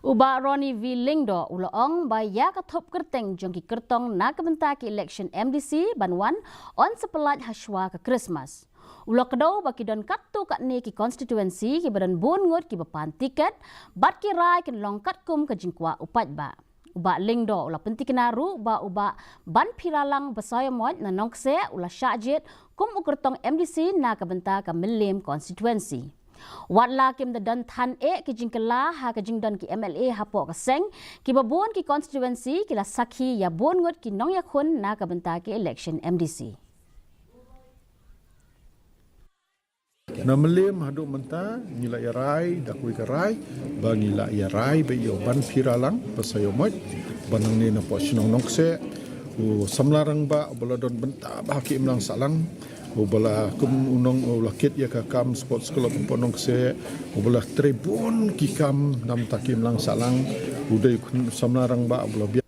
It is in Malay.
Uba Ronnie V. Lingdo uloong baya katop kerteng jongki kertong na kebentaki election MDC Banwan on sepelat haswa ke Christmas. Ulo kedau baki don katu kat ni ki konstituensi ki badan bun ngut ki bepan tiket bat ki rai ken longkat kum ke jingkwa upat ba. Uba Lingdo ula penti kenaru uba ban piralang besayamot na nongse ula syajit kum ukertong MDC na kebentaka melim konstituensi. Watla kim dan tan ki jingkela ha ke jingdan ki MLA hapo keseng ki babun ki konstituensi ki la sakhi ya bon ngut ki nong yakun na kabenta ki election MDC. Na melim haduk menta nila yarai dakui karai bang nila yarai be yo ban piralang pasayomot banang ni na po sinong nongse u samlarang ba boladon benta ba ki imlang salang ubala kum unong ulakit ya kam sports club ponong se ubala tribun ki kam nam takim lang salang udai samlarang ba ubala